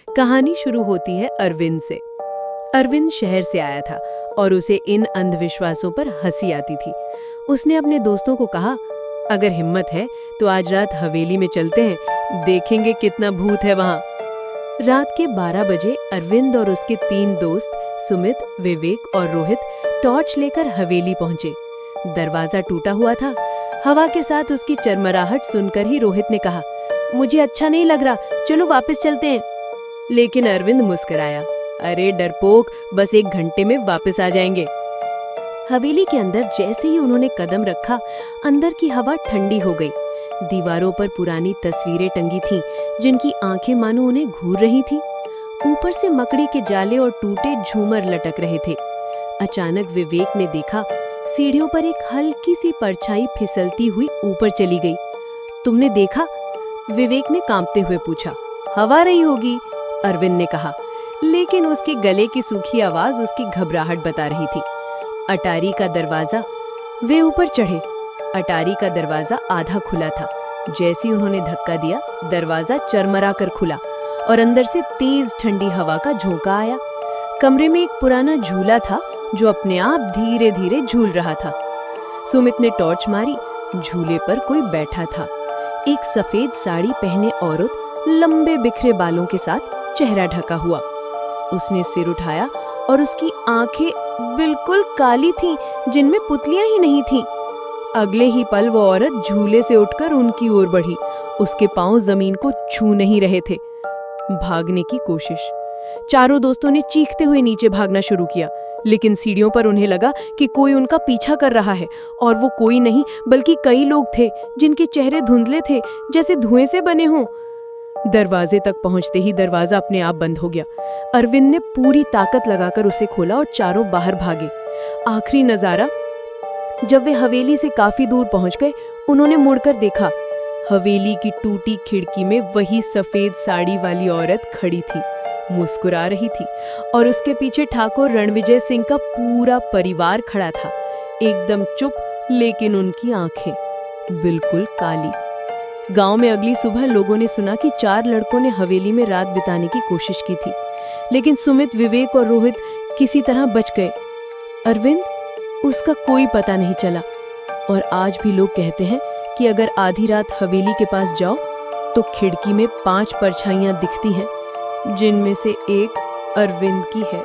कहानी शुरू होती है अरविंद से। अरविंद शहर से आया था और उसे इन अंधविश्वासों पर हंसी आती थी। उसने अपने दोस्तों को कहा, अगर हिम्मत है तो आज रात हवेली में चलते हैं, देखेंगे कितना भूत है वहां। रात के 12 बजे अरविंद और उसके 3 दोस्त सुमित, विवेक और रोहित टॉर्च लेकर हवेली पहुंचे। दरवाजा टूटा हुआ था। हवा के साथ उसकी चरमराहट सुनकर ही रोहित ने कहा, मुझे अच्छा नहीं लग रहा, चलो वापस चलते हैं। लेकिन अरविंद मुस्कुराया, अरे डरपोक, बस 1 घंटे में वापस आ जाएंगे। हवेली के अंदर जैसे ही उन्होंने कदम रखा, अंदर की हवा ठंडी हो गई। दीवारों पर पुरानी तस्वीरें टंगी थीं, जिनकी आंखें मानो उन्हें घूर रही थीं। ऊपर से मकड़ी के जाले और टूटे झूमर लटक रहे थे। अचानक विवेक ने देखा, सीढ़ियों पर एक हल्की सी परछाई फिसलती हुई ऊपर चली गई। तुमने देखा? विवेक ने कांपते हुए पूछा। हवा रही होगी, अरविंद ने कहा, लेकिन उसके गले की सूखी आवाज उसकी घबराहट बता रही थी। अटारी का दरवाजा। वे ऊपर चढ़े। अटारी का दरवाजा आधा खुला था। जैसे ही उन्होंने धक्का दिया, दरवाजा चरमरा कर खुला और अंदर से तेज ठंडी हवा का झोंका आया। कमरे में एक पुराना झूला था जो अपने आप धीरे धीरे झूल रहा था। सुमित ने टॉर्च मारी। झूले पर कोई बैठा था। एक सफेद साड़ी पहने औरत, लंबे बिखरे बालों के साथ, चेहरा ढका हुआ। उसने सिर उठाया और उसकी आंखें बिल्कुल काली थीं, जिनमें पुतलियां ही नहीं थीं। अगले ही पल वो औरत झूले से उठकर उनकी ओर बढ़ी। उसके पांव जमीन को छू नहीं रहे थे। भागने की कोशिश। चारों दोस्तों ने चीखते हुए नीचे भागना शुरू किया, लेकिन सीढ़ियों पर उन्हें लगा कि कोई उनका पीछा कर रहा है, और वो कोई नहीं बल्कि कई लोग थे, जिनके चेहरे धुंधले थे, जैसे धुएं से बने हों। दरवाजे तक पहुंचते ही दरवाजा अपने आप बंद हो गया। अरविंद ने पूरी ताकत लगाकर उसे खोला और चारों बाहर भागे। आखिरी नजारा, जब वे हवेली से काफी दूर पहुंच गए, उन्होंने मुड़कर देखा। हवेली की टूटी खिड़की में वही सफेद साड़ी वाली औरत खड़ी थी, मुस्कुरा रही थी, और उसके पीछे ठाकुर रणविजय सिंह का पूरा परिवार खड़ा था, एकदम चुप, लेकिन उनकी आंखें बिल्कुल काली। गांव में अगली सुबह लोगों ने सुना कि 4 लड़कों ने हवेली में रात बिताने की कोशिश की थी, लेकिन सुमित, विवेक और रोहित किसी तरह बच गए। अरविंद, उसका कोई पता नहीं चला। और आज भी लोग कहते हैं कि अगर आधी रात हवेली के पास जाओ तो खिड़की में 5 परछाइयां दिखती हैं, जिनमें से एक अरविंद की है।